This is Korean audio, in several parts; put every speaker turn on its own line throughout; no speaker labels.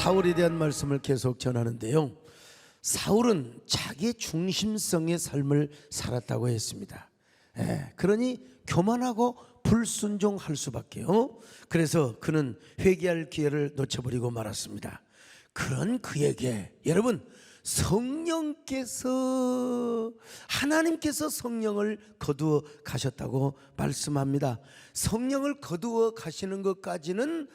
사울에 대한 말씀을 계속 전하는데요, 사울은 자기 중심성의 삶을 살았다고 했습니다. 그러니 교만하고 불순종할 수밖에요. 그래서 그는 회개할 기회를 놓쳐버리고 말았습니다. 그런 그에게 여러분, 하나님께서 성령을 거두어 가셨다고 말씀합니다. 성령을 거두어 가시는 것까지는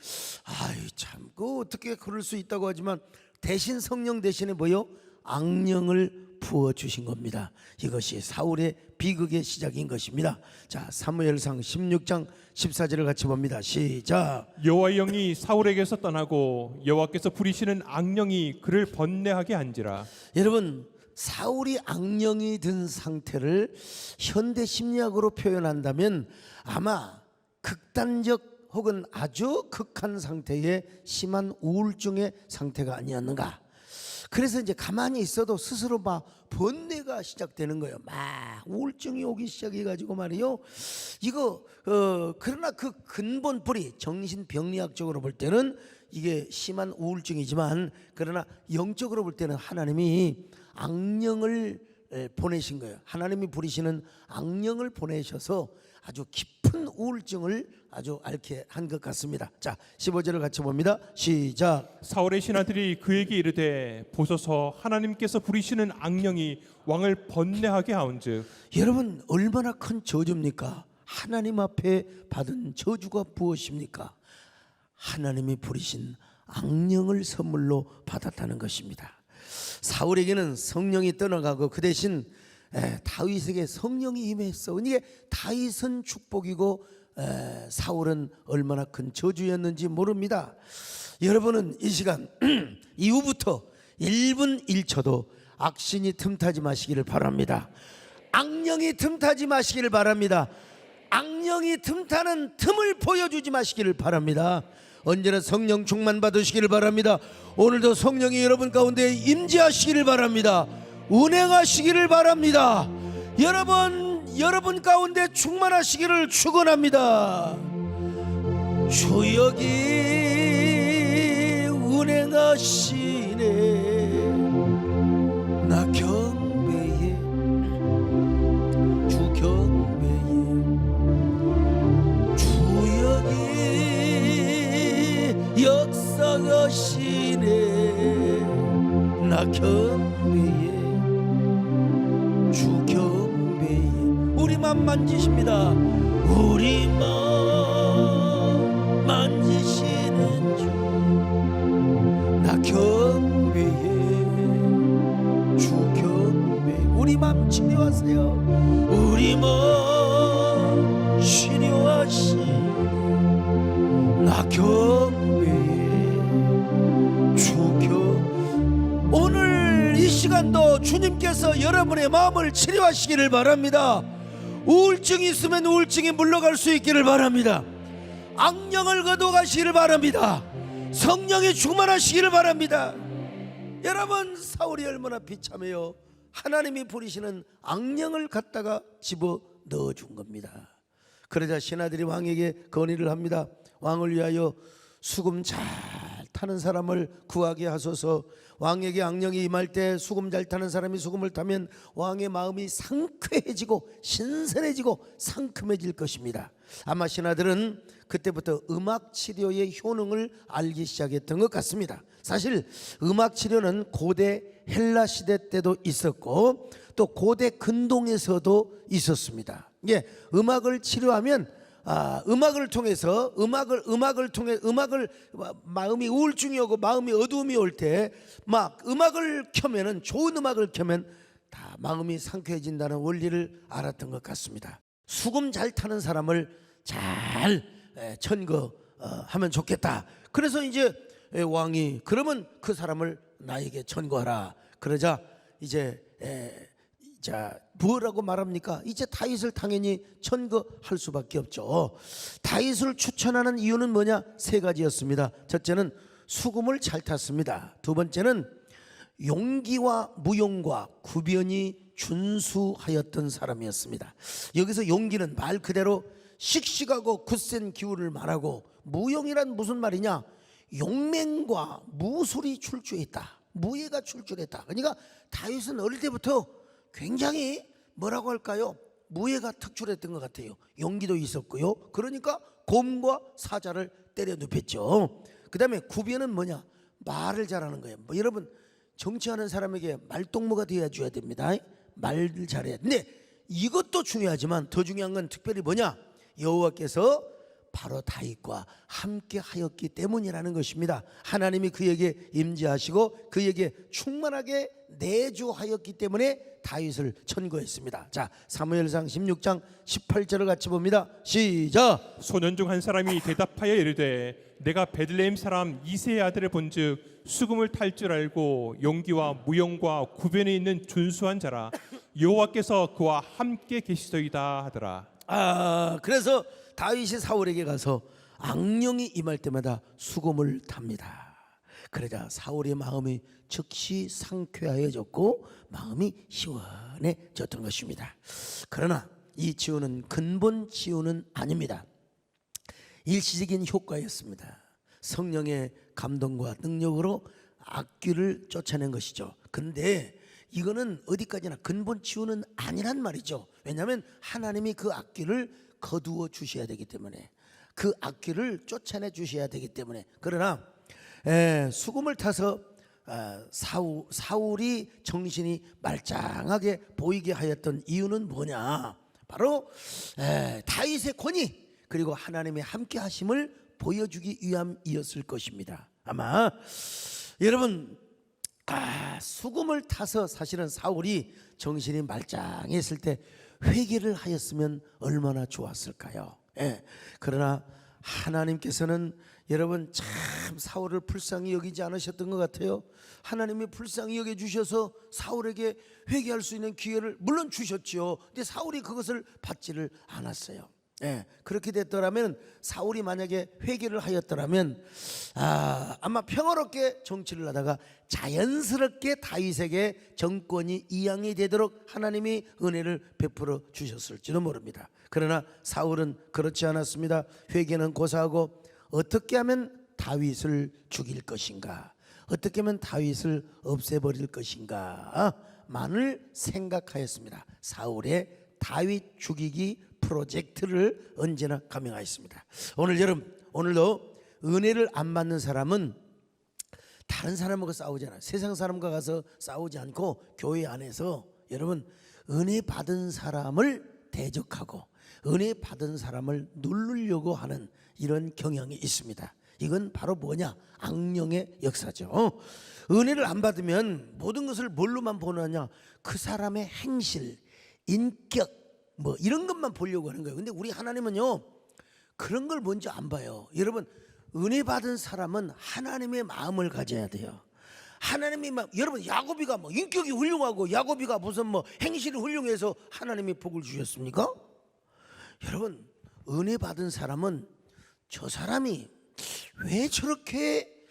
참 어떻게 그럴 수 있다고 하지만, 대신 성령 대신에 뭐요? 악령을 부어주신 겁니다. 이것이 사울의 비극의 시작인 것입니다. 자, 사무엘상 16장 14절을 같이 봅니다. 시작.
여호와의 영이 사울에게서 떠나고 여호와께서 부리시는 악령이 그를 번뇌하게 한지라.
여러분, 사울이 악령이 든 상태를 현대 심리학으로 표현한다면 아마 극단적 혹은 아주 극한 상태의 심한 우울증의 상태가 아니었는가. 그래서 이제 가만히 있어도 스스로 막 번뇌가 시작되는 거예요. 막 우울증이 오기 시작해가지고 말이요. 이거 그러나 그 근본 뿌리, 정신병리학적으로 볼 때는 이게 심한 우울증이지만, 그러나 영적으로 볼 때는 하나님이 악령을 보내신 거예요. 하나님이 부리시는 악령을 보내셔서 아주 깊은 우울증을 아주 앓게 한 것 같습니다. 자, 15절을 같이 봅니다. 시작.
사울의 신하들이 그에게 이르되 보소서, 하나님께서 부리시는 악령이 왕을 번뇌하게 하온즉.
여러분, 얼마나 큰 저주입니까? 하나님 앞에 받은 저주가 무엇입니까? 하나님이 부리신 악령을 선물로 받았다는 것입니다. 사울에게는 성령이 떠나가고 그 대신 다윗에게 성령이 임했어. 이게 다윗은 축복이고 사울은 얼마나 큰 저주였는지 모릅니다. 여러분은 이 시간 이후부터 1분 1초도 악신이 틈타지 마시기를 바랍니다. 악령이 틈타지 마시기를 바랍니다. 악령이 틈타는 틈을 보여주지 마시기를 바랍니다. 언제나 성령 충만 받으시기를 바랍니다. 오늘도 성령이 여러분 가운데 임재하시기를 바랍니다. 운행하시기를 바랍니다. 여러분 가운데 충만하시기를 축원합니다. 주 여기 운행하시네. 나 경배해, 주 경배해. 주 여기 역사하시네. 나 경배해, 주 경배해. 우리 맘 만지십니다. 우리 맘 만지시는 주. 나 경배해, 주 경배해. 우리 맘 치료하세요. 우리 맘 치료하시네. 나 경배해, 주 경배해. 오늘 이 시간도 주님께서 여러분의 마음을 치료하시기를 바랍니다. 우울증이 있으면 우울증이 물러갈 수 있기를 바랍니다. 악령을 거둬가시기를 바랍니다. 성령이 충만하시기를 바랍니다. 여러분, 사울이 얼마나 비참해요. 하나님이 부리시는 악령을 갖다가 집어 넣어준 겁니다. 그러자 신하들이 왕에게 건의를 합니다. 왕을 위하여 수금 잘 타는 사람을 구하게 하소서. 왕에게 악령이 임할 때 수금 잘 타는 사람이 수금을 타면 왕의 마음이 상쾌해지고 신선해지고 상큼해질 것입니다. 아마 신하들은 그때부터 음악 치료의 효능을 알기 시작했던 것 같습니다. 사실 음악 치료는 고대 헬라 시대 때도 있었고 또 고대 근동에서도 있었습니다. 이게 음악을 치료하면 음악을 통해서 마음이 우울증이 오고 마음이 어두움이 올 때 막 음악을 켜면은, 좋은 음악을 켜면 다 마음이 상쾌해진다는 원리를 알았던 것 같습니다. 수금 잘 타는 사람을 잘 천거하면 좋겠다. 그래서 이제 왕이 그러면 그 사람을 나에게 천거하라. 그러자 이제 뭐라고 말합니까? 이제 다윗을 당연히 천거할 수밖에 없죠. 다윗을 추천하는 이유는 뭐냐? 세 가지였습니다. 첫째는 수금을 잘 탔습니다. 두 번째는 용기와 무용과 구변이 준수하였던 사람이었습니다. 여기서 용기는 말 그대로 씩씩하고 굳센 기운을 말하고, 무용이란 무슨 말이냐? 용맹과 무술이 출주했다. 무예가 출주했다. 그러니까 다윗은 어릴 때부터 굉장히 뭐라고 할까요? 무예가 특출했던 것 같아요. 용기도 있었고요. 그러니까 곰과 사자를 때려 눕혔죠. 그 다음에 구변은 뭐냐? 말을 잘하는 거예요. 뭐 여러분 정치하는 사람에게 말동무가 되어줘야 됩니다. 말을 잘해야 돼. 근데 이것도 중요하지만 더 중요한 건 특별히 뭐냐? 여호와께서 바로 다윗과 함께 하였기 때문이라는 것입니다. 하나님이 그에게 임재하시고 그에게 충만하게 내주하였기 때문에 다윗을 천거했습니다. 자, 사무엘상 16장 18절을 같이 봅니다. 시작.
소년 중 한 사람이 대답하여 이르되 내가 베들레헴 사람 이새의 아들을 본즉 수금을 탈 줄 알고 용기와 무용과 구변에 있는 준수한 자라 여호와께서 그와 함께 계시더이다 하더라.
그래서 다윗이 사울에게 가서 악령이 임할 때마다 수금을 탑니다. 그러자 사울의 마음이 즉시 상쾌하여졌고 마음이 시원해졌던 것입니다. 그러나 이 치유는 근본 치유는 아닙니다. 일시적인 효과였습니다. 성령의 감동과 능력으로 악귀를 쫓아낸 것이죠. 근데 이거는 어디까지나 근본 치유는 아니란 말이죠. 왜냐하면 하나님이 그 악귀를 거두어 주셔야 되기 때문에, 그 악귀를 쫓아내 주셔야 되기 때문에. 그러나 수금을 타서 사울이 정신이 말짱하게 보이게 하였던 이유는 뭐냐? 바로 다윗의 권위 그리고 하나님의 함께 하심을 보여주기 위함이었을 것입니다. 아마 여러분 수금을 타서 사실은 사울이 정신이 말짱했을 때 회개를 하였으면 얼마나 좋았을까요? 그러나 하나님께서는 여러분 참 사울을 불쌍히 여기지 않으셨던 것 같아요. 하나님이 불쌍히 여겨주셔서 사울에게 회개할 수 있는 기회를 물론 주셨죠. 근데 사울이 그것을 받지를 않았어요. 그렇게 됐더라면 사울이 만약에 회개를 하였더라면 아마 평화롭게 정치를 하다가 자연스럽게 다윗에게 정권이 이양이 되도록 하나님이 은혜를 베풀어 주셨을지도 모릅니다. 그러나 사울은 그렇지 않았습니다. 회개는 고사하고 어떻게 하면 다윗을 죽일 것인가, 어떻게 하면 다윗을 없애버릴 것인가 만을 생각하였습니다. 사울의 다윗 죽이기 프로젝트를 언제나 감행하였습니다. 오늘 여러분, 오늘도 은혜를 안 받는 사람은 다른 사람하고 싸우잖아요. 세상 사람과 가서 싸우지 않고 교회 안에서 여러분 은혜 받은 사람을 대적하고 은혜 받은 사람을 누르려고 하는 이런 경향이 있습니다. 이건 바로 뭐냐? 악령의 역사죠. 은혜를 안 받으면 모든 것을 뭘로만 보느냐? 그 사람의 행실, 인격 뭐 이런 것만 보려고 하는 거예요. 근데 우리 하나님은요 그런 걸 먼저 안 봐요. 여러분 은혜 받은 사람은 하나님의 마음을 가져야 돼요. 하나님이 여러분 야곱이가 뭐 인격이 훌륭하고 야곱이가 무슨 뭐 행실이 훌륭해서 하나님이 복을 주셨습니까? 여러분 은혜 받은 사람은 저 사람이 왜 저렇게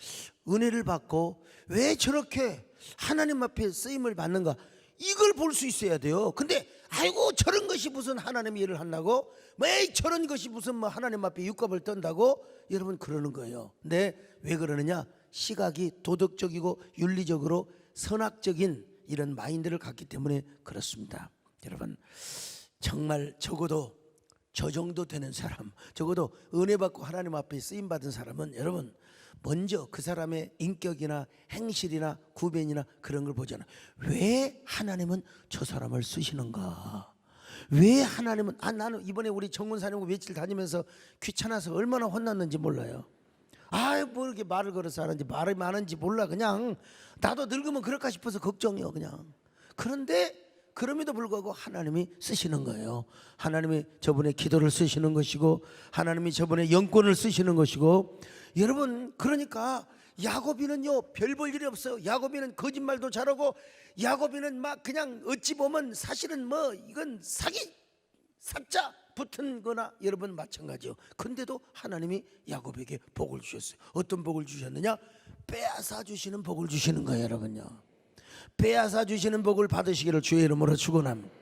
은혜를 받고 왜 저렇게 하나님 앞에 쓰임을 받는가, 이걸 볼 수 있어야 돼요. 근데 아이고 저런 것이 무슨 하나님의 일을 한다고, 왜 저런 것이 무슨 뭐 하나님 앞에 육갑을 떤다고 여러분 그러는 거예요. 근데 왜 그러느냐? 시각이 도덕적이고 윤리적으로 선악적인 이런 마인드를 갖기 때문에 그렇습니다. 여러분 정말 적어도 저 정도 되는 사람, 적어도 은혜 받고 하나님 앞에 쓰임 받은 사람은 여러분 먼저 그 사람의 인격이나 행실이나 구변이나 그런 걸 보잖아요. 왜 하나님은 저 사람을 쓰시는가? 왜 하나님은 나는 이번에 우리 정문사님하고 며칠 다니면서 귀찮아서 얼마나 혼났는지 몰라요. 뭐 이렇게 말을 걸어서 하는지 말이 많은지 몰라. 그냥 나도 늙으면 그럴까 싶어서 걱정이요 그냥. 그런데 그럼에도 불구하고 하나님이 쓰시는 거예요. 하나님이 저분의 기도를 쓰시는 것이고 하나님이 저분의 영권을 쓰시는 것이고. 여러분 그러니까 야곱이는요 별 볼 일이 없어요. 야곱이는 거짓말도 잘하고 야곱이는 막 그냥 어찌 보면 사실은 뭐 이건 사자 붙은 거나 여러분 마찬가지요. 근데도 하나님이 야곱에게 복을 주셨어요. 어떤 복을 주셨느냐? 빼앗아 주시는 복을 주시는 거예요. 여러분요 빼앗아 주시는 복을 받으시기를 주의 이름으로 축원합니다.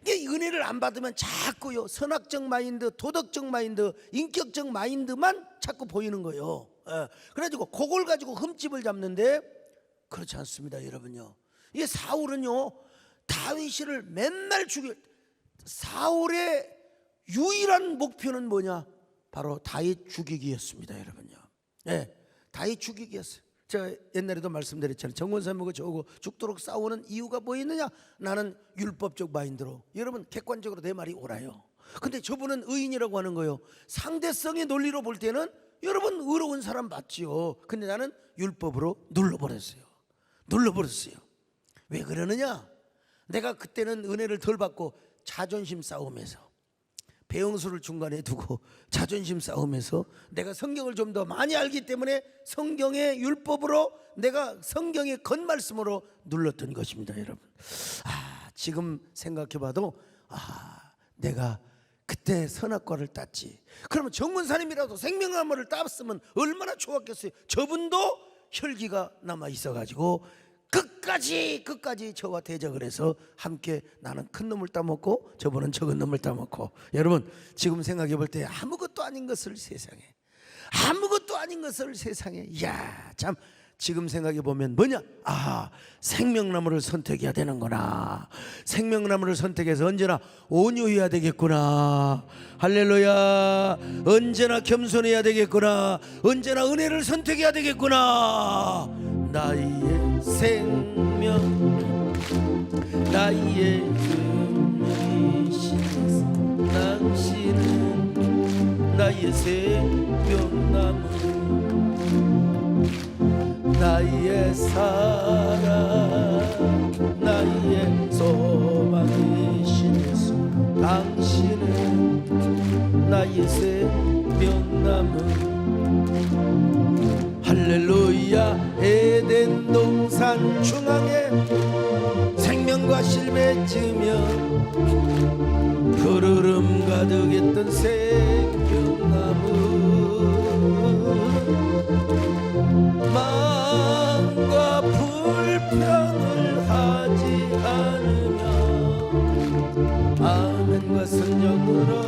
이게 은혜를 안 받으면 자꾸요 선악적 마인드, 도덕적 마인드, 인격적 마인드만 자꾸 보이는 거예요. 그래가지고 그걸 가지고 흠집을 잡는데 그렇지 않습니다, 여러분요. 이게 사울은요 다윗을 맨날 죽여. 사울의 유일한 목표는 뭐냐? 바로 다윗 죽이기였습니다, 여러분요. 다윗 죽이기였어요. 제가 옛날에도 말씀드렸잖아요. 정권사님하고 저하고 죽도록 싸우는 이유가 뭐 있느냐? 나는 율법적 마인드로. 여러분 객관적으로 내 말이 옳아요. 근데 저분은 의인이라고 하는 거예요. 상대성의 논리로 볼 때는 여러분 의로운 사람 맞지요. 근데 나는 율법으로 눌러버렸어요. 왜 그러느냐? 내가 그때는 은혜를 덜 받고 자존심 싸움에서 배영수를 중간에 두고 자존심 싸움에서 내가 성경을 좀 더 많이 알기 때문에 성경의 율법으로 내가 성경의 겉말씀으로 눌렀던 것입니다, 여러분. 지금 생각해봐도 내가 그때 선악과를 땄지. 그러면 정문사님이라도 생명나무를 땄으면 얼마나 좋았겠어요. 저분도 혈기가 남아 있어가지고 끝까지 저와 대적을 해서 함께 나는 큰 놈을 따먹고 저분은 적은 놈을 따먹고. 여러분 지금 생각해 볼 때 아무것도 아닌 것을 세상에 이야 참 지금 생각해 보면 뭐냐? 생명나무를 선택해야 되는구나. 생명나무를 선택해서 언제나 온유해야 되겠구나. 할렐루야. 언제나 겸손해야 되겠구나. 언제나 은혜를 선택해야 되겠구나. 나의 생명, 나의 생명이신 당신은 나의 생명나무, 나의 사랑, 나의 소망이신 예수 당신은 나의 생명나무. 할렐루야. 에덴 동산 중앙에 생명과 실 맺으며 푸르름 가득했던 생명나무, 마음과 불평을 하지 않으며 아멘과 순종으로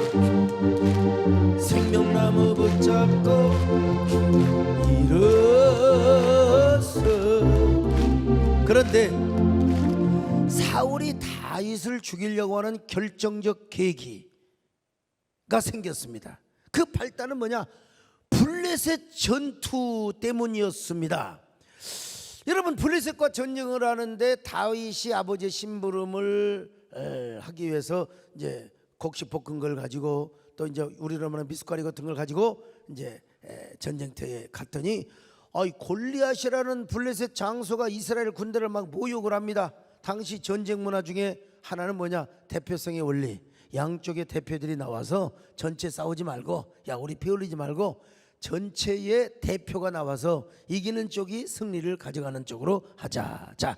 생명나무 붙잡고 일어서. 그런데 사울이 다윗을 죽이려고 하는 결정적 계기가 생겼습니다. 그 발단은 뭐냐? 블레셋 전투 때문이었습니다. 여러분 블레셋과 전쟁을 하는데 다윗이 아버지의 심부름을 하기 위해서 이제 곡식 볶은 걸 가지고 또 이제 우리로 말하는 미숫가루 같은 걸 가지고 이제 전쟁터에 갔더니 골리앗이라는 블레셋 장소가 이스라엘 군대를 막 모욕을 합니다. 당시 전쟁 문화 중에 하나는 뭐냐? 대표성의 원리. 양쪽의 대표들이 나와서 전체 싸우지 말고, 야 우리 피 흘리지 말고 전체의 대표가 나와서 이기는 쪽이 승리를 가져가는 쪽으로 하자. 자,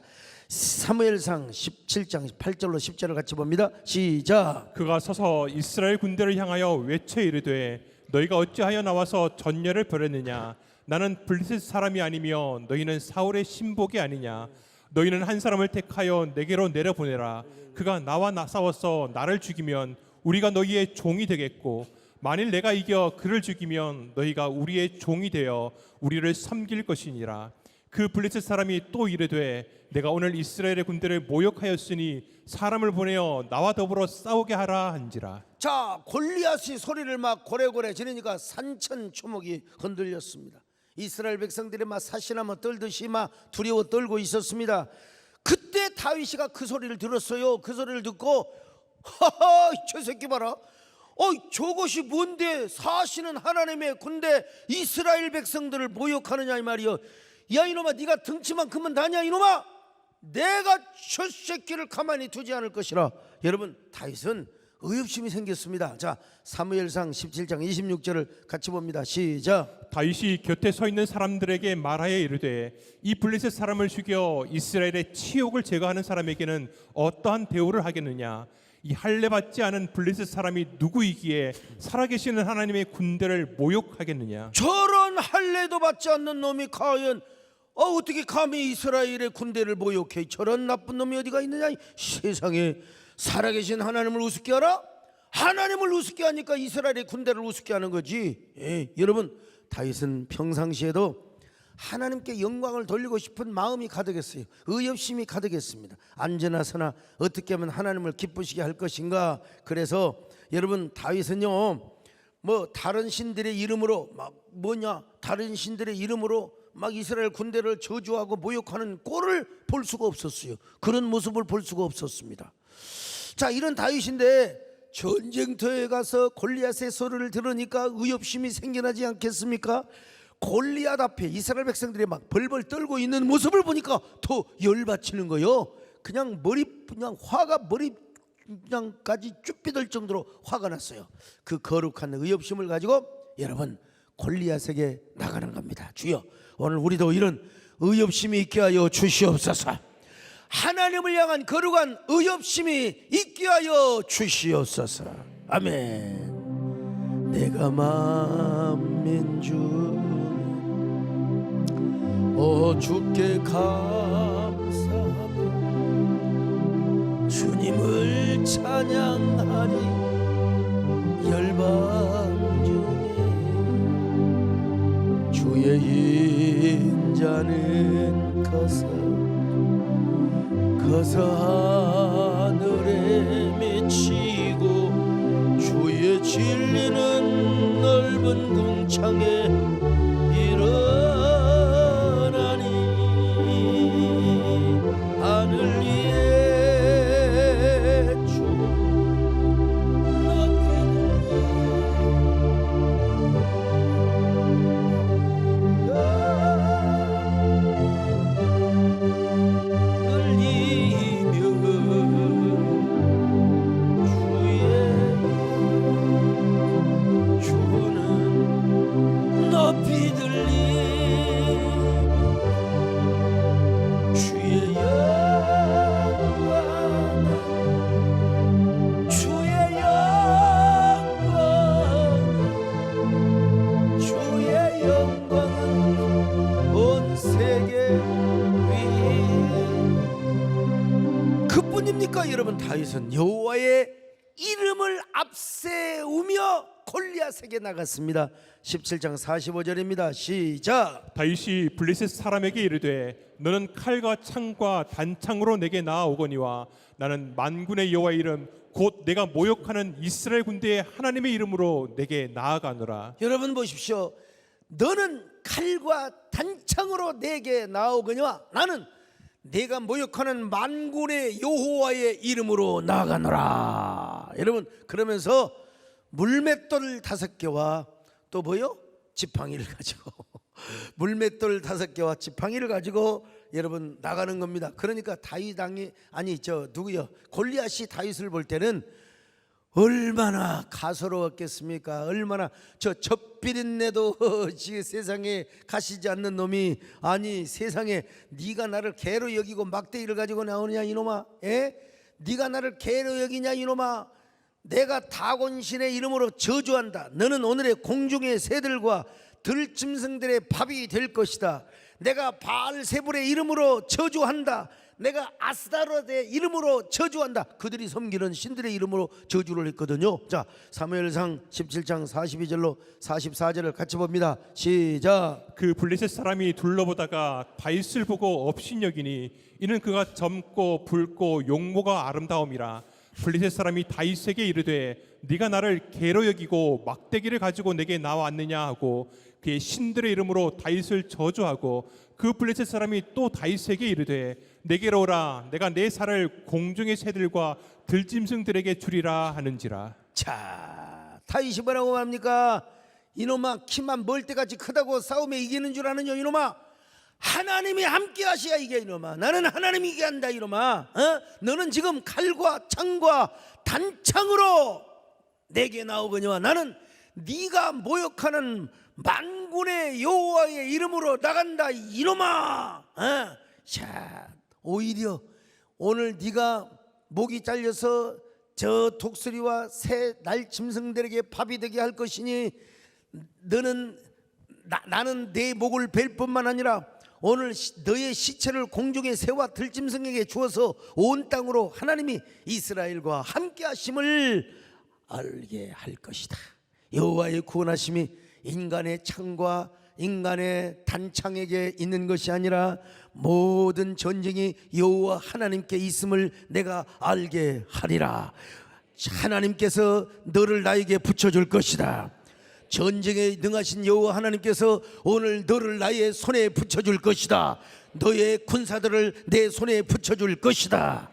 사무엘상 17장 8절로 10절을 같이 봅니다. 시작.
그가 서서 이스라엘 군대를 향하여 외쳐 이르되 너희가 어찌하여 나와서 전열을 벌였느냐? 나는 블레셋 사람이 아니며 너희는 사울의 신복이 아니냐? 너희는 한 사람을 택하여 내게로 내려보내라. 그가 나와 싸워서 나를 죽이면 우리가 너희의 종이 되겠고, 만일 내가 이겨 그를 죽이면 너희가 우리의 종이 되어 우리를 섬길 것이니라. 그 블레셋 사람이 또 이르되 내가 오늘 이스라엘의 군대를 모욕하였으니 사람을 보내어 나와 더불어 싸우게 하라 한지라.
자, 골리앗이 소리를 막 고래고래 지르니까 산천초목이 흔들렸습니다. 이스라엘 백성들이 막 사시나무 떨듯이 막 두려워 떨고 있었습니다. 그때 다윗이가 그 소리를 들었어요. 그 소리를 듣고 하하 저 새끼 봐라. 저것이 뭔데 사시는 하나님의 군대 이스라엘 백성들을 모욕하느냐 이 말이여. 야 이놈아, 네가 덩치만큼은 다냐 이놈아. 내가 저 새끼를 가만히 두지 않을 것이라. 여러분 다윗은 의협심이 생겼습니다. 자, 사무엘상 17장 26절을 같이 봅니다. 시작.
다윗이 곁에 서 있는 사람들에게 말하여 이르되 이 블레셋 사람을 죽여 이스라엘의 치욕을 제거하는 사람에게는 어떠한 대우를 하겠느냐? 이 할례 받지 않은 블레셋 사람이 누구이기에 살아계시는 하나님의 군대를 모욕하겠느냐?
저런 할례도 받지 않는 놈이 과연 어떻게 감히 이스라엘의 군대를 모욕해? 저런 나쁜 놈이 어디가 있느냐? 세상에 살아계신 하나님을 우습게 하라? 하나님을 우습게 하니까 이스라엘의 군대를 우습게 하는 거지. 여러분, 다윗은 평상시에도 하나님께 영광을 돌리고 싶은 마음이 가득했어요. 의협심이 가득했습니다. 언제나서나 어떻게 하면 하나님을 기쁘시게 할 것인가. 그래서 여러분, 다윗은요, 뭐 다른 신들의 이름으로 다른 신들의 이름으로 막 이스라엘 군대를 저주하고 모욕하는 꼴을 볼 수가 없었어요. 그런 모습을 볼 수가 없었습니다. 자, 이런 다윗인데 전쟁터에 가서 골리앗의 소리를 들으니까 의협심이 생겨나지 않겠습니까? 골리앗 앞에 이스라엘 백성들이 막 벌벌 떨고 있는 모습을 보니까 더 열받치는 거요. 그냥 화가 머리 그냥까지 쭈삐들 정도로 화가 났어요. 그 거룩한 의협심을 가지고 여러분, 골리앗에게 나가는 겁니다. 주여, 오늘 우리도 이런 의협심이 있게 하여 주시옵소서. 하나님을 향한 거룩한 의협심이 있게 하여 주시옵소서. 아멘. 내가 만민 주 주께 감사하며 주님을 찬양하리. 열방 중에 주의 인자는 커서 하늘에 미치고 주의 진리는 넓은 궁창에 일어나니 하늘 위에 주 그뿐입니까? 여러분, 다윗은 여호와의 이름을 앞세우며 골리앗에게 나갔습니다. 17장 45절입니다. 시작.
다윗이 블레셋 사람에게 이르되 너는 칼과 창과 단창으로 내게 나아오거니와 나는 만군의 여호와의 이름 곧 내가 모욕하는 이스라엘 군대의 하나님의 이름으로 내게 나아가노라.
여러분 보십시오. 너는 칼과 단창으로 내게 나아오거니와 나는 내가 모욕하는 만군의 여호와의 이름으로 나아가노라. 여러분, 그러면서 물맷돌 5개와 또 뭐요? 지팡이를 가지고 물맷돌 5개와 지팡이를 가지고 여러분 나가는 겁니다. 그러니까 골리앗이 다윗을 볼 때는 얼마나 가소로웠겠습니까? 얼마나 저 젖비린내도 세상에 가시지 않는 놈이, 아니 세상에 네가 나를 개로 여기고 막대기를 가지고 나오느냐 이놈아? 네가 나를 개로 여기냐 이놈아? 내가 다곤신의 이름으로 저주한다. 너는 오늘의 공중의 새들과 들짐승들의 밥이 될 것이다. 내가 바알세불의 이름으로 저주한다. 내가 아스다롯의 이름으로 저주한다. 그들이 섬기는 신들의 이름으로 저주를 했거든요. 자, 사무엘상 17장 42절로 44절을 같이 봅니다. 시작.
그 블레셋 사람이 둘러보다가 다윗을 보고 업신여기니 이는 그가 젊고 붉고 용모가 아름다움이라. 블레셋 사람이 다윗에게 이르되 네가 나를 개로 여기고 막대기를 가지고 내게 나왔느냐 하고 그의 신들의 이름으로 다윗을 저주하고, 그 블레셋 사람이 또 다윗에게 이르되 내게로 오라. 내가 내 살을 공중의 새들과 들짐승들에게 주리라 하는지라.
자, 다윗이 뭐라고 합니까? 이놈아, 키만 멀때같이 크다고 싸움에 이기는 줄 아느냐 이놈아? 하나님이 함께 하셔야 이게 이놈아. 나는 하나님이 이게 한다 이놈아. 너는 지금 칼과 창과 단창으로 내게 나오거니와 나는 네가 모욕하는 만군의 여호와의 이름으로 나간다 이놈아. 자, 오히려 오늘 네가 목이 잘려서 저 독수리와 새 날짐승들에게 밥이 되게 할 것이니 너는 나는 내 목을 벨 뿐만 아니라 오늘 너의 시체를 공중의 새와 들짐승에게 주어서 온 땅으로 하나님이 이스라엘과 함께 하심을 알게 할 것이다. 여호와의 구원하심이 인간의 창과 인간의 단창에게 있는 것이 아니라 모든 전쟁이 여호와 하나님께 있음을 내가 알게 하리라. 하나님께서 너를 나에게 붙여줄 것이다. 전쟁에 능하신 여호와 하나님께서 오늘 너를 나의 손에 붙여줄 것이다. 너의 군사들을 내 손에 붙여줄 것이다.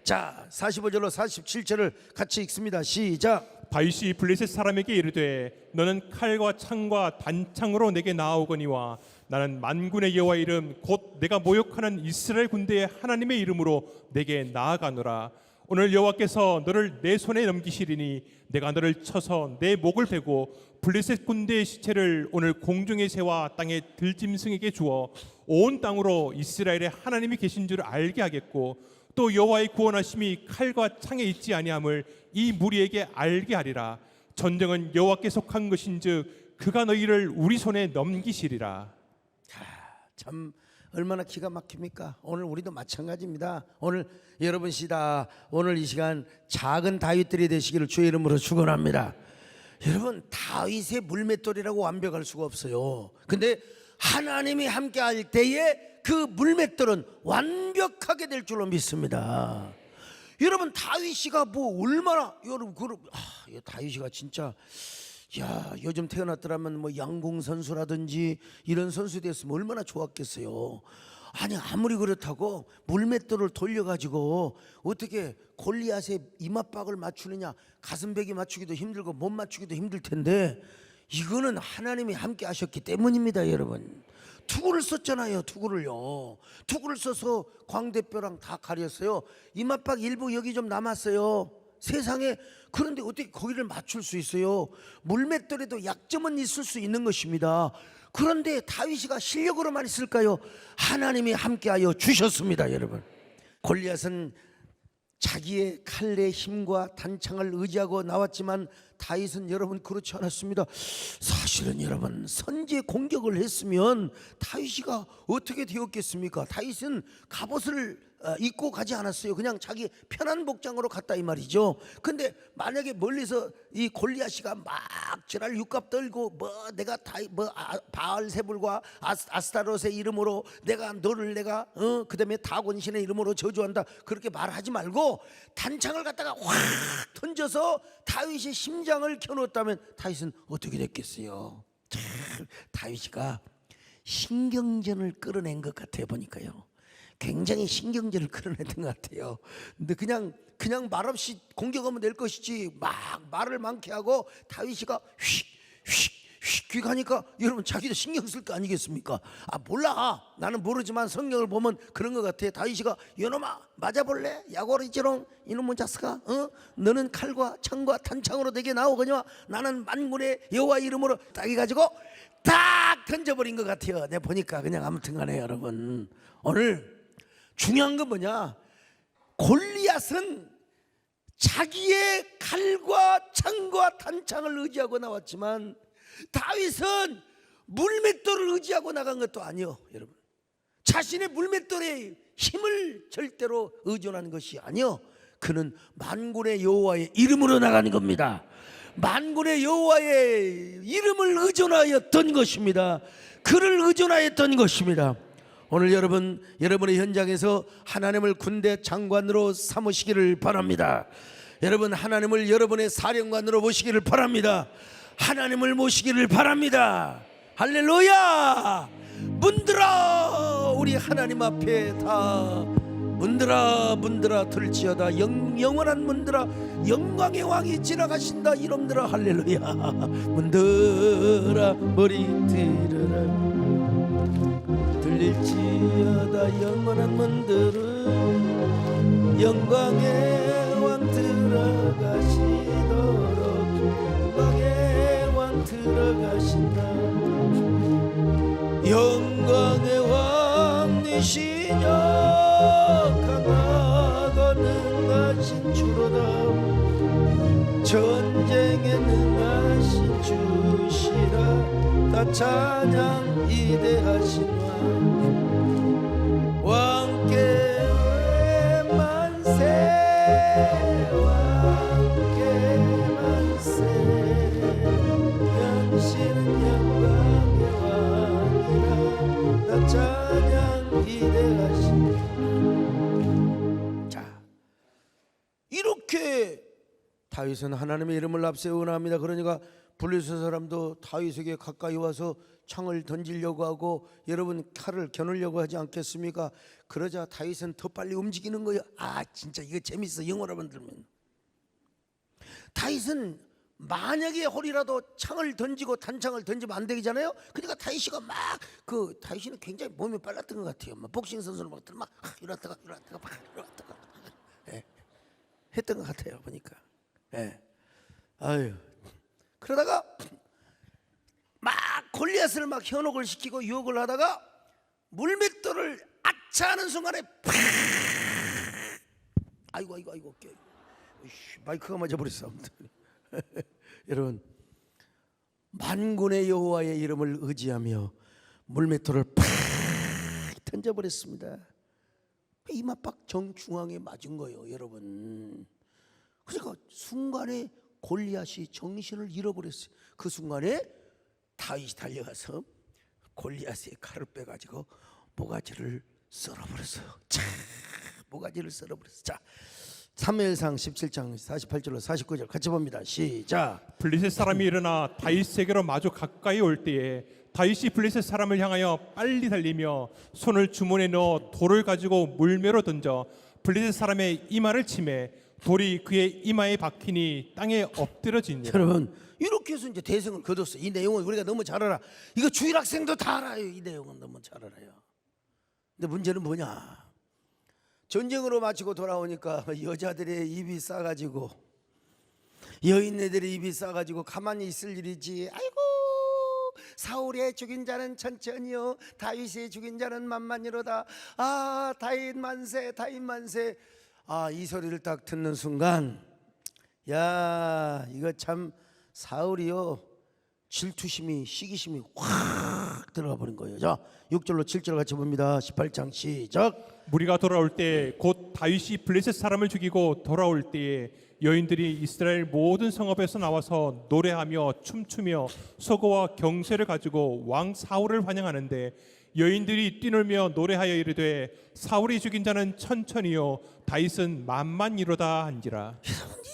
자, 45절로 47절을 같이 읽습니다. 시작.
다윗이 블레셋 사람에게 이르되 너는 칼과 창과 단창으로 내게 나아오거니와 나는 만군의 여호와의 이름 곧 내가 모욕하는 이스라엘 군대의 하나님의 이름으로 내게 나아가노라. 오늘 여호와께서 너를 내 손에 넘기시리니 내가 너를 쳐서 내 목을 베고 블레셋 군대의 시체를 오늘 공중의 새와 땅의 들짐승에게 주어 온 땅으로 이스라엘의 하나님이 계신 줄 알게 하겠고 또 여호와의 구원하심이 칼과 창에 있지 아니함을 이 무리에게 알게 하리라. 전쟁은 여호와께 속한 것인즉 그가 너희를 우리 손에 넘기시리라.
참 얼마나 기가 막힙니까? 오늘 우리도 마찬가지입니다. 오늘 여러분 시다 오늘 이 시간 작은 다윗들이 되시기를 주의 이름으로 축원합니다. 여러분 다윗의 물맷돌이라고 완벽할 수가 없어요. 근데 하나님이 함께 할 때에 그 물맷돌은 완벽하게 될 줄로 믿습니다. 여러분 다윗이가 뭐 얼마나 여러분 다윗이가 진짜 요즘 태어났더라면 뭐 양궁 선수라든지 이런 선수 됐으면 얼마나 좋았겠어요. 아니 아무리 그렇다고 물맷돌을 돌려가지고 어떻게 골리앗의 이맛박을 맞추느냐, 가슴배기 맞추기도 힘들고 못 맞추기도 힘들 텐데 이거는 하나님이 함께 하셨기 때문입니다. 여러분 투구를 썼잖아요. 투구를요. 투구를 써서 광대뼈랑 다 가렸어요. 이맛박 일부 여기 좀 남았어요. 세상에. 그런데 어떻게 거기를 맞출 수 있어요? 물맷돌에도 약점은 있을 수 있는 것입니다. 그런데 다윗이가 실력으로만 있을까요? 하나님이 함께하여 주셨습니다. 여러분 골리앗은 자기의 칼의 힘과 단창을 의지하고 나왔지만 다윗은 여러분 그렇지 않았습니다. 사실은 여러분 선제 공격을 했으면 다윗이가 어떻게 되었겠습니까? 다윗은 갑옷을 입고 가지 않았어요. 그냥 자기 편한 복장으로 갔다 이 말이죠. 근데 만약에 멀리서 이 골리앗이가 막 지랄 육갑 떨고 뭐 내가 바알세불과 아스타롯의 이름으로 내가 너를 내가 그다음에 다곤신의 이름으로 저주한다 그렇게 말하지 말고 단창을 갖다가 확 던져서 다윗의 심장을 켜놓았다면 다윗은 어떻게 됐겠어요? 참 다윗이가 신경전을 끌어낸 것 같아요. 보니까요. 굉장히 신경전을 끌어냈던 것 같아요. 근데 그냥 말없이 공격하면 될 것이지 막 말을 많게 하고 다윗이가 휙 가니까 여러분 자기도 신경 쓸 거 아니겠습니까? 몰라. 나는 모르지만 성경을 보면 그런 것 같아. 다윗이가 이놈아 맞아볼래? 야고리지롱 이놈의 자스가 너는 칼과 창과 단창으로 내게 나오거니와 나는 만군의 여호와 이름으로 딱 해가지고 딱 던져버린 것 같아요. 내가 보니까 그냥 아무튼간에 여러분 오늘 중요한 건 뭐냐? 골리앗은 자기의 칼과 창과 단창을 의지하고 나왔지만 다윗은 물맷돌을 의지하고 나간 것도 아니요. 여러분 자신의 물맷돌의 힘을 절대로 의존하는 것이 아니요. 그는 만군의 여호와의 이름으로 나가는 겁니다. 만군의 여호와의 이름을 의존하였던 것입니다. 그를 의존하였던 것입니다. 오늘 여러분의 현장에서 하나님을 군대 장관으로 삼으시기를 바랍니다. 여러분 하나님을 여러분의 사령관으로 모시기를 바랍니다. 하나님을 모시기를 바랍니다. 할렐루야. 문들아 우리 하나님 앞에 다 문들아 들지어다 영원한 문들아 영광의 왕이 지나가신다 이놈들아 할렐루야. 문들아 머리 들어라 들릴지어다 영원한 문들은 영광의 왕 들어가시도록 영광의 왕 들어가신다. 영광의 왕이시여 강하고 능하신 주로다. 전쟁에 능하신 주시라. 다 찬양 이대하신 왕 다윗은 하나님의 이름을 앞세워 은합니다. 그러니까 블레셋 사람도 다윗에게 가까이 와서 창을 던지려고 하고 여러분 칼을 겨누려고 하지 않겠습니까? 그러자 다윗은 더 빨리 움직이는 거예요. 아 진짜 이거 재밌어. 영어로만 들면 다윗은 만약에 홀이라도 창을 던지고 단창을 던지면 안 되잖아요. 그러니까 다윗이가 막 다윗이는 굉장히 몸이 빨랐던 것 같아요. 막 복싱 선수를 막 이러다가 했던 것 같아요 보니까. 아유 그러다가 막 골리앗을 막 현혹을 시키고 유혹을 하다가 물맷돌을 아차 하는 순간에 팍! 아이고 마이크가 맞아버렸어. 여러분 만군의 여호와의 이름을 의지하며 물맷돌을 팍 던져버렸습니다. 이마박 정중앙에 맞은 거예요 여러분. 그러니까 순간에 골리앗이 정신을 잃어버렸어요. 그 순간에 다윗이 달려가서 골리앗의 칼을 빼가지고 모가지를 썰어버렸어요. 모가지를 썰어버렸어요. 자, 사무엘상 17장 48절로 49절 같이 봅니다. 시작.
블레셋 사람이 일어나 다윗에게로 마주 가까이 올 때에 다윗이 블레셋 사람을 향하여 빨리 달리며 손을 주머니에 넣어 돌을 가지고 물매로 던져 블레셋 사람의 이마를 치매 돌이 그의 이마에 박히니 땅에 엎드러지니라.
여러분 이렇게 해서 이제 대승을 거뒀어요. 이 내용은 우리가 너무 잘 알아. 이거 주일 학생도 다 알아요. 이 내용은 너무 잘 알아요. 근데 문제는 뭐냐? 전쟁으로 마치고 돌아오니까 여자들의 입이 싸가지고 여인네들의 입이 싸가지고 가만히 있을 일이지. 아이고 사울의 죽인 자는 천천히요 다윗의 죽인 자는 만만이로다. 아 다윗 만세 다윗 만세. 아 이 소리를 딱 듣는 순간 야 이거 참 사울이요 질투심이 시기심이 확 들어가 버린 거예요. 자 6절로 7절 같이 봅니다. 18장 시작.
무리가 돌아올 때 곧 다윗이 블레셋 사람을 죽이고 돌아올 때에 여인들이 이스라엘 모든 성읍에서 나와서 노래하며 춤추며 서고와 경쇠를 가지고 왕 사울을 환영하는데 여인들이 뛰놀며 노래하여 이르되 사울이 죽인 자는 천천히요 다윗은 만만이로다 한지라.
이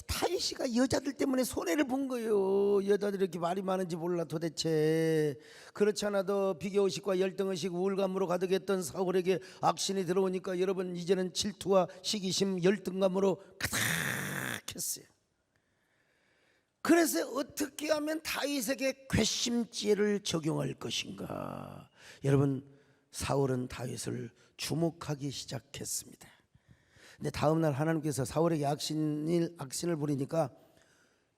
다윗이가 여자들 때문에 손해를 본 거예요. 여자들이 이렇게 말이 많은지 몰라 도대체. 그렇지 않아도 비교의식과 열등의식 우울감으로 가득했던 사울에게 악신이 들어오니까 여러분 이제는 질투와 시기심 열등감으로 가득했어요. 그래서 어떻게 하면 다윗에게 괘씸죄를 적용할 것인가. 여러분 사울은 다윗을 주목하기 시작했습니다. 근데 다음날 하나님께서 사울에게 악신을 부리니까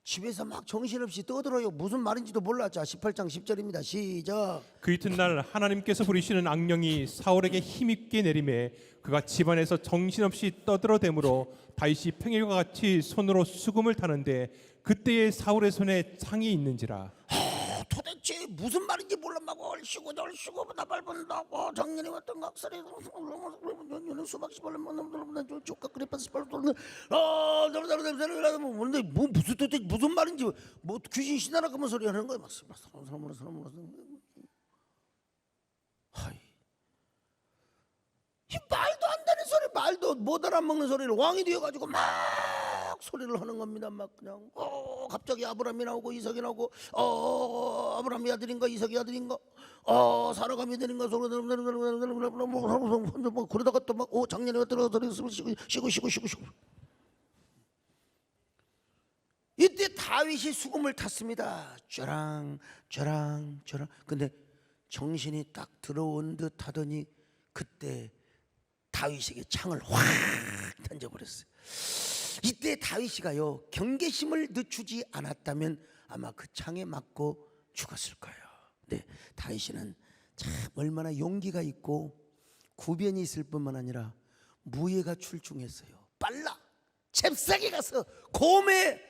집에서 막 정신없이 떠들어요. 무슨 말인지도 몰라. 자 18장 10절입니다. 시작.
그 이튿날 하나님께서 부리시는 악령이 사울에게 힘있게 내림에 그가 집안에서 정신없이 떠들어대므로 다윗이 평일과 같이 손으로 수금을 타는데 그때에 사울의 손에 창이 있는지라.
도대체 무슨 말인지 몰라. 막 얼씨구 나 밟은다고 작년에 왔던 각설에 작년에 수박 씨발을 먹는 조각 그래파 씨발을 먹는 뭔데 뭐 무슨 도대체 무슨 말인지 뭐 귀신 신나라 그런 소리 하는 거야. 막 사람 하이 이 말도 안 되는 소리 말도 못 알아먹는 소리를 왕이 되어가지고 막 소리를 하는 겁니다. 막 그냥 갑자기 아브라함이 나오고 이삭이 나오고 아브라함이 아들인가 이삭이 아들인가 사라가 아들인가 소리 그러다가 또 막 작년에 들어서 쉬고 이때 다윗이 수금을 탔습니다. 쩌랑 근데 정신이 딱 들어온 듯 하더니 그때 다윗에게 창을 확 던져버렸어요. 이때 다윗이가요 경계심을 늦추지 않았다면 아마 그 창에 맞고 죽었을 거예요. 근데 다윗은 참 얼마나 용기가 있고 구변이 있을 뿐만 아니라 무예가 출중했어요. 빨라 잽싸게 가서 곰의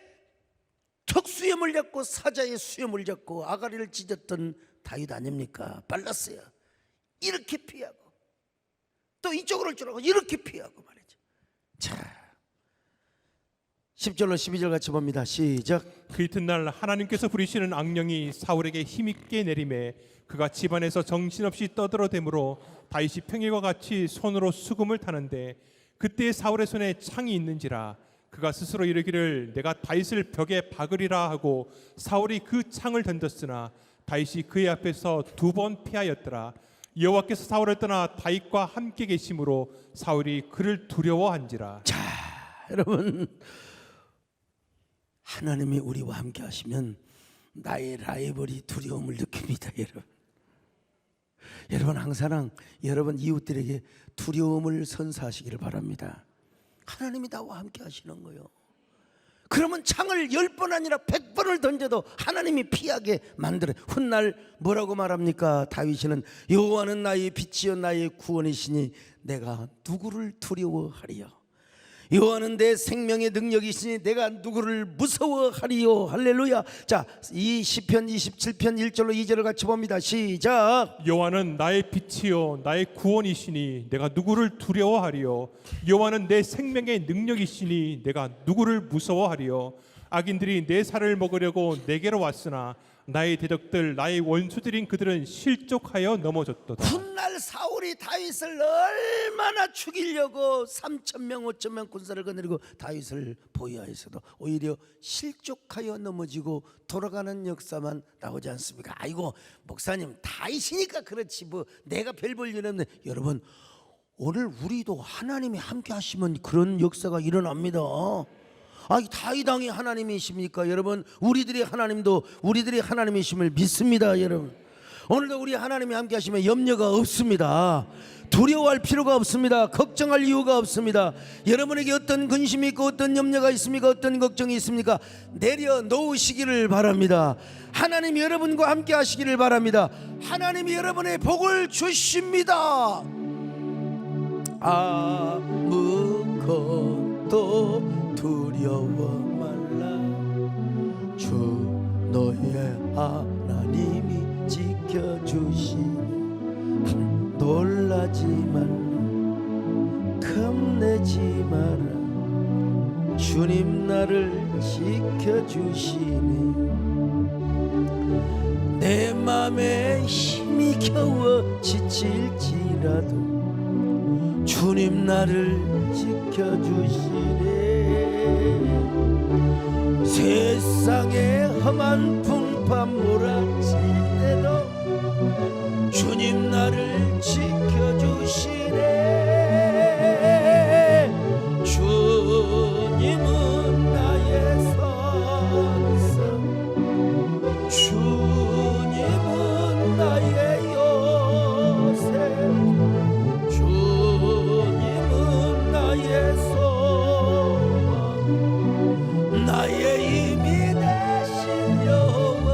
턱수염을 잡고 사자의 수염을 잡고 아가리를 찢었던 다윗 아닙니까? 빨랐어요. 이렇게 피하고 또 이쪽으로 올 줄 알고 이렇게 피하고 말이죠. 자 10절로 12절 같이 봅니다. 시작.
그 이튿날 하나님께서 부리시는 악령이 사울에게 힘있게 내림에 그가 집안에서 정신없이 떠들어대므로 다윗이 평일과 같이 손으로 수금을 타는데 그때 사울의 손에 창이 있는지라. 그가 스스로 이르기를 내가 다윗을 벽에 박으리라 하고 사울이 그 창을 던졌으나 다윗이 그의 앞에서 2번 피하였더라. 여호와께서 사울을 떠나 다윗과 함께 계심으로 사울이 그를 두려워한지라.
자, 여러분, 하나님이 우리와 함께 하시면 나의 라이벌이 두려움을 느낍니다. 여러분 항상 여러분 이웃들에게 두려움을 선사하시기를 바랍니다. 하나님이 나와 함께 하시는 거예요. 그러면 창을 10번 아니라 100번을 던져도 하나님이 피하게 만들어요. 훗날 뭐라고 말합니까? 다윗이는 여호와는 나의 빛이요 나의 구원이시니 내가 누구를 두려워하리요. 여호와는 내 생명의 능력이시니 내가 누구를 무서워하리요. 할렐루야. 자, 이 시편 27편 1절로 2절을 같이 봅니다. 시작.
여호와는 나의 빛이요 나의 구원이시니 내가 누구를 두려워하리요. 여호와는 내 생명의 능력이시니 내가 누구를 무서워하리요. 악인들이 내 살을 먹으려고 내게로 왔으나 나의 대적들 나의 원수들인 그들은 실족하여 넘어졌도다.
훗날 사울이 다윗을 얼마나 죽이려고 3,000명 5,000명 군사를 거느리고 다윗을 보유하였어도 오히려 실족하여 넘어지고 돌아가는 역사만 나오지 않습니까? 아이고 목사님 다윗이니까 그렇지 뭐 내가 별 볼 일 없네. 여러분 오늘 우리도 하나님이 함께 하시면 그런 역사가 일어납니다. 다윗 왕이 하나님이십니까? 여러분 우리들이 하나님이심을 믿습니다. 여러분 오늘도 우리 하나님이 함께 하시면 염려가 없습니다. 두려워할 필요가 없습니다. 걱정할 이유가 없습니다. 여러분에게 어떤 근심이 있고 어떤 염려가 있습니까? 어떤 걱정이 있습니까? 내려놓으시기를 바랍니다. 하나님 여러분과 함께 하시기를 바랍니다. 하나님이 여러분의 복을 주십니다. 아무것도 두려워 말라. 주 너의 하나님이 지켜주시니 놀라지 말라. 겁내지 마라. 주님 나를 지켜주시니 내 맘에 힘이 겨워 지칠지라도 주님 나를 지켜주시네. 세상에 험한 풍파 몰아칠 때도 주님 나를 지켜주시네. 주님은 나의 선선, 주님은 나의 요새, 주님은 나의 소망, 나의 힘이 되신 여호와.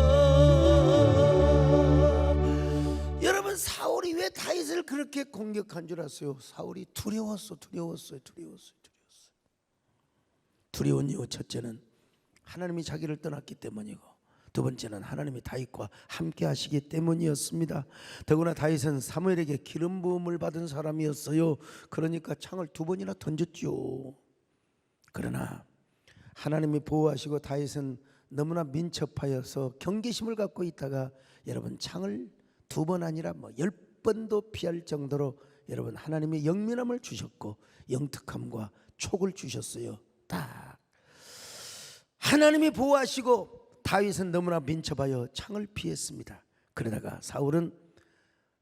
여러분 사울이 왜 다윗을 그렇게 공격한 줄 아세요? 사울이 두려웠어요. 두려운 이유 첫째는 하나님이 자기를 떠났기 때문이고 두 번째는 하나님이 다윗과 함께 하시기 때문이었습니다. 더구나 다윗은 사무엘에게 기름 부음을 받은 사람이었어요. 그러니까 창을 2번이나 던졌죠. 그러나 하나님이 보호하시고 다윗은 너무나 민첩하여서 경계심을 갖고 있다가 여러분 창을 2번 아니라 10번도 피할 정도로 여러분 하나님이 영민함을 주셨고 영특함과 촉을 주셨어요. 딱 하나님이 보호하시고 다윗은 너무나 민첩하여 창을 피했습니다. 그러다가 사울은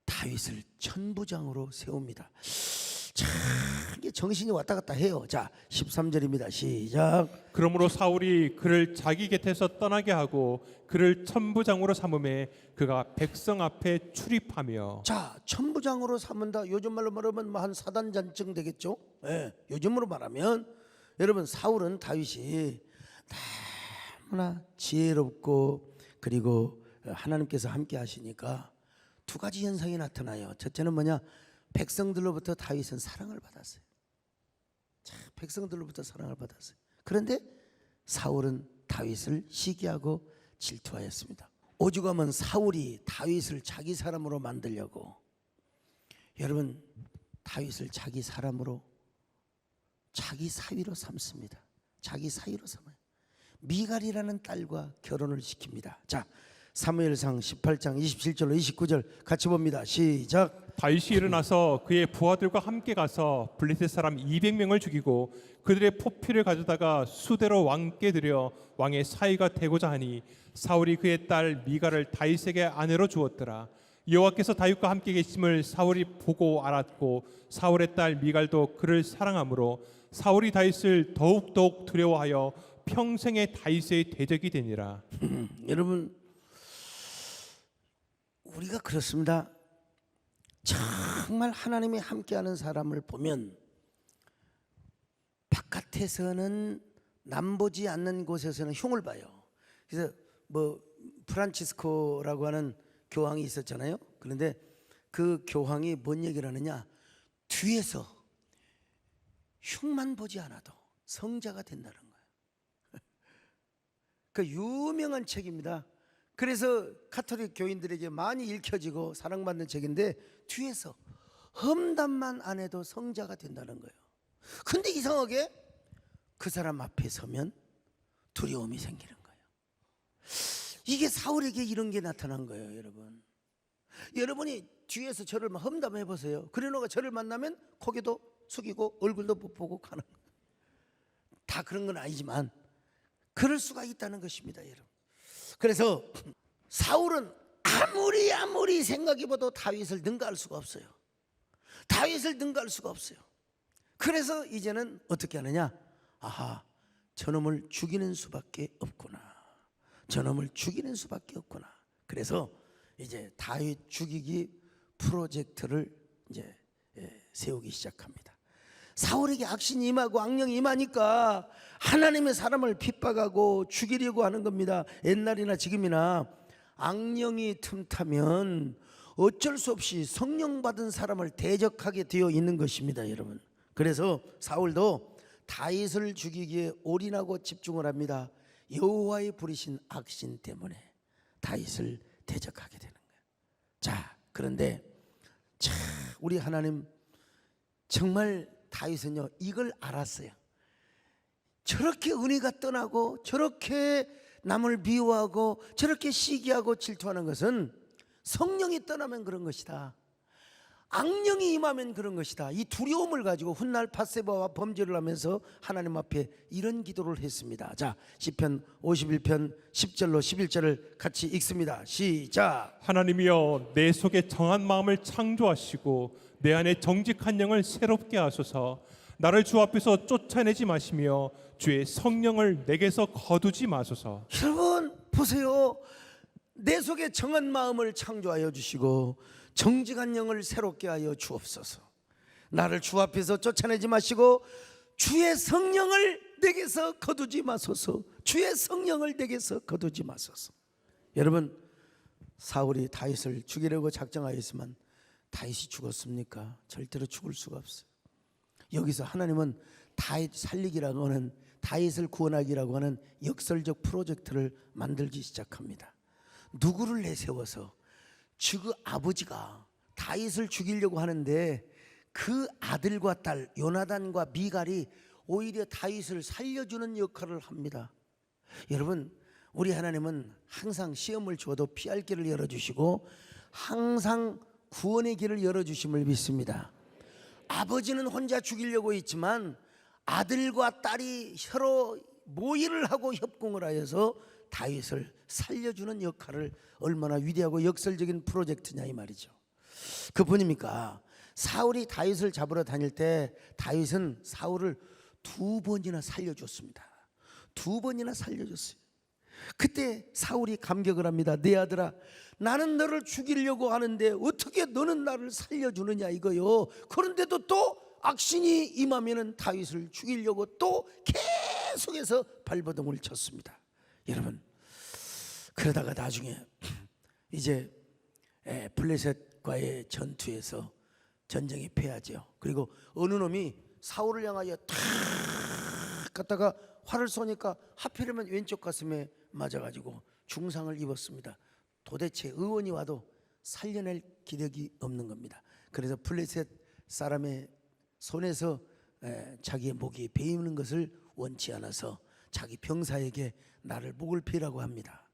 다윗을 천부장으로 세웁니다. 참 이게 정신이 왔다 갔다 해요. 자 13절입니다. 시작.
그러므로 사울이 그를 자기 곁에서 떠나게 하고 그를 천부장으로 삼음에 그가 백성 앞에 출입하며.
자 천부장으로 삼은다. 요즘 말로 말하면 한 사단장증 되겠죠. 요즘으로 말하면 여러분 사울은 다윗이 너무나 지혜롭고 그리고 하나님께서 함께 하시니까 2가지 현상이 나타나요. 첫째는 뭐냐? 백성들로부터 다윗은 사랑을 받았어요. 백성들로부터 사랑을 받았어요. 그런데 사울은 다윗을 시기하고 질투하였습니다. 오죽하면 사울이 다윗을 자기 사람으로 만들려고 여러분 다윗을 자기 사람으로 자기 사위로 삼습니다. 자기 사위로 삼아요. 미갈이라는 딸과 결혼을 시킵니다. 자 사무엘상 18장 27절로 29절 같이 봅니다. 시작.
다윗이 일어나서 그의 부하들과 함께 가서 블레셋 사람 200명을 죽이고 그들의 포피를 가져다가 수대로 왕께 드려 왕의 사위가 되고자 하니 사울이 그의 딸 미갈을 다윗에게 아내로 주었더라. 여호와께서 다윗과 함께 계심을 사울이 보고 알았고 사울의 딸 미갈도 그를 사랑하므로 사울이 다윗을 더욱더욱 두려워하여 평생의 다윗의 대적이 되니라.
여러분, 우리가 그렇습니다. 정말 하나님이 함께하는 사람을 보면 바깥에서는 남보지 않는 곳에서는 흉을 봐요. 그래서 뭐 프란치스코라고 하는 교황이 있었잖아요. 그런데 그 교황이 뭔 얘기를 하느냐, 뒤에서 흉만 보지 않아도 성자가 된다는 거예요. 그 유명한 책입니다. 그래서 카톨릭 교인들에게 많이 읽혀지고 사랑받는 책인데 뒤에서 험담만 안 해도 성자가 된다는 거예요. 근데 이상하게 그 사람 앞에 서면 두려움이 생기는 거예요. 이게 사울에게 이런 게 나타난 거예요. 여러분, 여러분이 뒤에서 저를 험담해 보세요. 그러노가 저를 만나면 고개도 숙이고 얼굴도 못 보고 가는 거예요. 다 그런 건 아니지만 그럴 수가 있다는 것입니다, 여러분. 그래서 사울은 아무리 생각해봐도 다윗을 능가할 수가 없어요. 다윗을 능가할 수가 없어요. 그래서 이제는 어떻게 하느냐, 아하, 저놈을 죽이는 수밖에 없구나. 저놈을 죽이는 수밖에 없구나. 그래서 이제 다윗 죽이기 프로젝트를 이제 세우기 시작합니다. 사울에게 악신이 임하고 악령이 임하니까 하나님의 사람을 핍박하고 죽이려고 하는 겁니다. 옛날이나 지금이나 악령이 틈타면 어쩔 수 없이 성령 받은 사람을 대적하게 되어 있는 것입니다, 여러분. 그래서 사울도 다윗을 죽이기에 올인하고 집중을 합니다. 여호와의 부리신 악신 때문에 다윗을 대적하게 되는 거예요. 자, 그런데 참 우리 하나님 정말 다윗은요 이걸 알았어요. 저렇게 은혜가 떠나고 저렇게 남을 미워하고 저렇게 시기하고 질투하는 것은 성령이 떠나면 그런 것이다. 악령이 임하면 그런 것이다. 이 두려움을 가지고 훗날 밧세바와 범죄를 하면서 하나님 앞에 이런 기도를 했습니다. 자, 시편 51편 10절로 11절을 같이 읽습니다. 시작.
하나님이여, 내 속에 정한 마음을 창조하시고 내 안에 정직한 영을 새롭게 하소서. 나를 주 앞에서 쫓아내지 마시며 주의 성령을 내게서 거두지 마소서.
여러분 보세요. 내 속에 정한 마음을 창조하여 주시고 정직한 영을 새롭게 하여 주옵소서. 나를 주 앞에서 쫓아내지 마시고 주의 성령을 내게서 거두지 마소서. 주의 성령을 내게서 거두지 마소서. 여러분, 사울이 다윗을 죽이려고 작정하였지만 다윗이 죽었습니까? 절대로 죽을 수가 없어요. 여기서 하나님은 다윗 살리기라고 하는, 다윗을 구원하기라고 하는 역설적 프로젝트를 만들기 시작합니다. 누구를 내세워서 그 아버지가 다윗을 죽이려고 하는데 그 아들과 딸 요나단과 미갈이 오히려 다윗을 살려주는 역할을 합니다. 여러분, 우리 하나님은 항상 시험을 줘도 피할 길을 열어주시고 항상 구원의 길을 열어주심을 믿습니다. 아버지는 혼자 죽이려고 했지만 아들과 딸이 서로 모의를 하고 협공을 하여서 다윗을 살려주는 역할을, 얼마나 위대하고 역설적인 프로젝트냐 이 말이죠. 그뿐입니까? 사울이 다윗을 잡으러 다닐 때 다윗은 사울을 2번이나 살려줬습니다. 2번이나 살려줬어요. 그때 사울이 감격을 합니다. 내 아들아, 나는 너를 죽이려고 하는데 어떻게 너는 나를 살려주느냐 이거요. 그런데도 또 악신이 임하면은 다윗을 죽이려고 또 계속해서 발버둥을 쳤습니다. 여러분, 그러다가 나중에 이제 블레셋과의 전투에서 전쟁이 패하죠. 그리고 어느 놈이 사울을 향하여 탁 갔다가 활을 쏘니까 하필이면 왼쪽 가슴에 맞아가지고 중상을 입었습니다. 도대체 의원이 와도 살려낼 기력이 없는 겁니다. 그래서 블레셋 사람의 손에서 자기의 목이 베이는 것을 원치 않아서 자기 병사에게 나를 목을 베라고 합니다.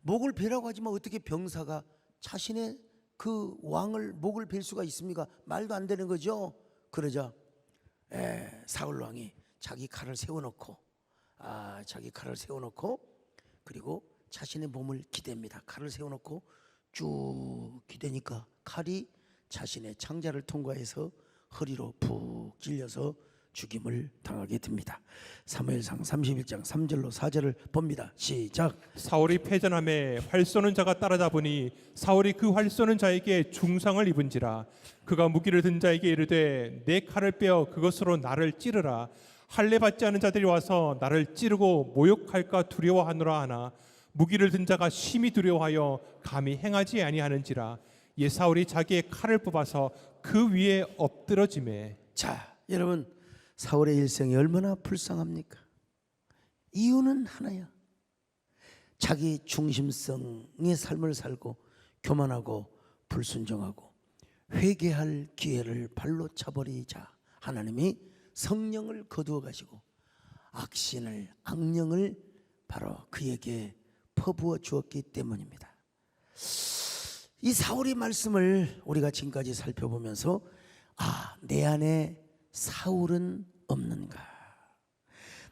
목을 베라고 하지만 어떻게 병사가 자신의 그 왕을 목을 벨 수가 있습니까? 말도 안 되는 거죠. 그러자 사울 왕이 자기 칼을 세워놓고 그리고 자신의 몸을 기댑니다. 칼을 세워놓고 쭉 기대니까 칼이 자신의 창자를 통과해서 허리로 푹 찔려서 죽임을 당하게 됩니다. 사무엘상 31장 3절로 4절을 봅니다. 시작.
사울이 패전함에 활 쏘는 자가 따라잡으니 사울이 그 활 쏘는 자에게 중상을 입은지라. 그가 무기를 든 자에게 이르되 내 칼을 빼어 그것으로 나를 찌르라. 할례 받지 않은 자들이 와서 나를 찌르고 모욕할까 두려워하노라 하나 무기를 든 자가 심히 두려워하여 감히 행하지 아니하는지라. 예, 사울이 자기의 칼을 뽑아서 그 위에 엎드러지매.
자, 여러분, 사울의 일생이 얼마나 불쌍합니까? 이유는 하나야. 자기 중심성의 삶을 살고 교만하고 불순종하고 회개할 기회를 발로 차버리자 하나님이 성령을 거두어 가시고 악령을 바로 그에게 퍼부어 주었기 때문입니다. 이 사울의 말씀을 우리가 지금까지 살펴보면서 내 안에 사울은 없는가?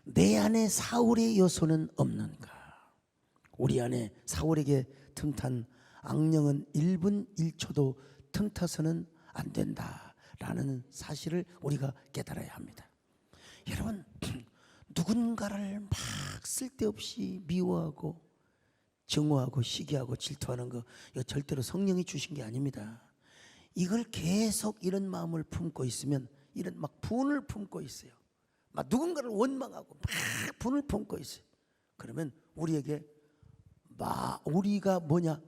내 안에 사울의 요소는 없는가? 우리 안에 사울에게 틈탄 악령은 1분 1초도 틈타서는 안 된다라는 사실을 우리가 깨달아야 합니다. 여러분, 누군가를 막 쓸데없이 미워하고 증오하고 시기하고 질투하는 거 이거 절대로 성령이 주신 게 아닙니다. 이걸 계속 이런 마음을 품고 있으면 이런 막 분을 품고 있어요. 막 누군가를 원망하고 막 분을 품고 있어요. 그러면 우리가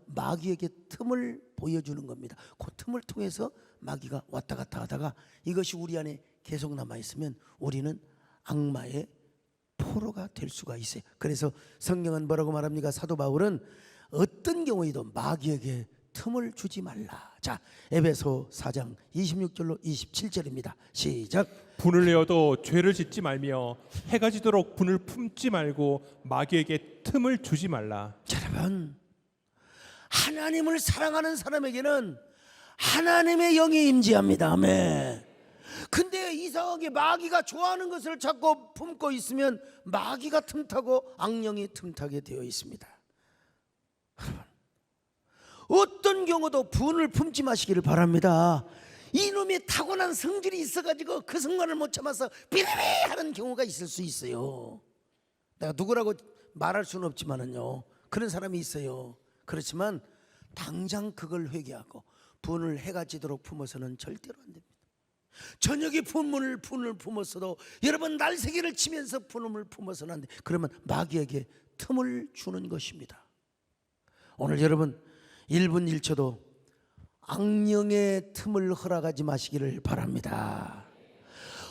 마귀에게 틈을 보여주는 겁니다. 그 틈을 통해서 마귀가 왔다 갔다 하다가 이것이 우리 안에 계속 남아 있으면 우리는 악마의 포로가 될 수가 있어요. 그래서 성경은 뭐라고 말합니까? 사도 바울은 어떤 경우에도 마귀에게 틈을 주지 말라. 자, 에베소 4장 26절로 27절입니다. 시작.
분을 내어도 죄를 짓지 말며 해가 지도록 분을 품지 말고 마귀에게 틈을 주지 말라.
자, 여러분, 하나님을 사랑하는 사람에게는 하나님의 영이 임재합니다. 아멘. 근데 이상하게 마귀가 좋아하는 것을 자꾸 품고 있으면 마귀가 틈타고 악령이 틈타게 되어 있습니다. 여러분, 어떤 경우도 분을 품지 마시기를 바랍니다. 이놈의 타고난 성질이 있어가지고 그 순간을 못 참아서 비리비 하는 경우가 있을 수 있어요. 내가 누구라고 말할 수는 없지만은요, 그런 사람이 있어요. 그렇지만 당장 그걸 회개하고 분을 해가 지도록 품어서는 절대로 안 됩니다. 저녁에 분을 품었어도 여러분 날새기를 치면서 분을 품어서는 안 돼. 그러면 마귀에게 틈을 주는 것입니다. 오늘 여러분 1분 1초도 악령의 틈을 허락하지 마시기를 바랍니다.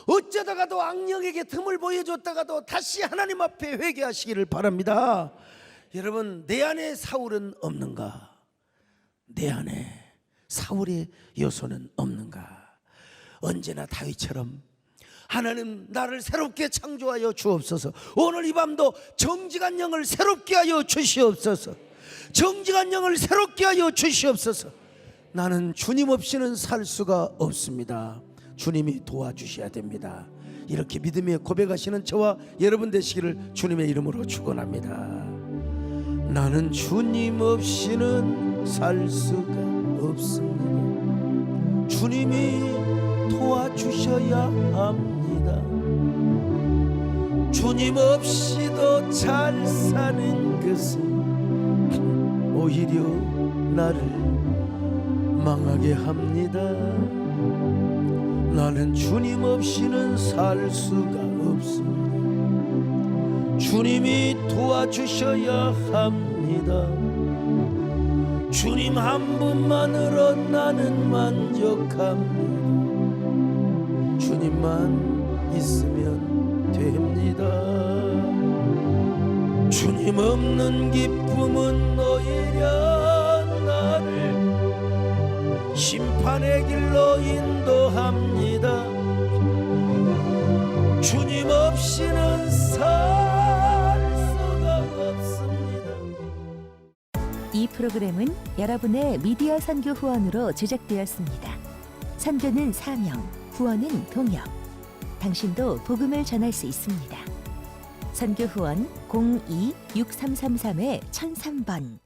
어쩌다가도 악령에게 틈을 보여줬다가도 다시 하나님 앞에 회개하시기를 바랍니다. 여러분, 내 안에 사울은 없는가? 내 안에 사울의 요소는 없는가? 언제나 다윗처럼 하나님 나를 새롭게 창조하여 주옵소서. 오늘 이 밤도 정직한 영을 새롭게 하여 주시옵소서. 정직한 영을 새롭게 하여 주시옵소서. 나는 주님 없이는 살 수가 없습니다. 주님이 도와주셔야 됩니다. 이렇게 믿음에 고백하시는 저와 여러분 되시기를 주님의 이름으로 축원합니다. 나는 주님 없이는 살 수가 없습니다. 주님이 도와주셔야 합니다. 주님 없이도 잘 사는 것은 오히려 나를 망하게 합니다. 나는 주님 없이는 살 수가 없습니다. 주님이 도와주셔야 합니다. 주님 한 분만으로 나는 만족합니다. 주님만 있으면 됩니다. 주님 없는 기쁨은 오히려 나를 심판의 길로 인도합니다. 주님 없이는 살 수가 없습니다.
이 프로그램은 여러분의 미디어 선교 후원으로 제작되었습니다. 선교는 사명, 후원은 동역. 당신도 복음을 전할 수 있습니다. 선교 후원 02-6333-1003번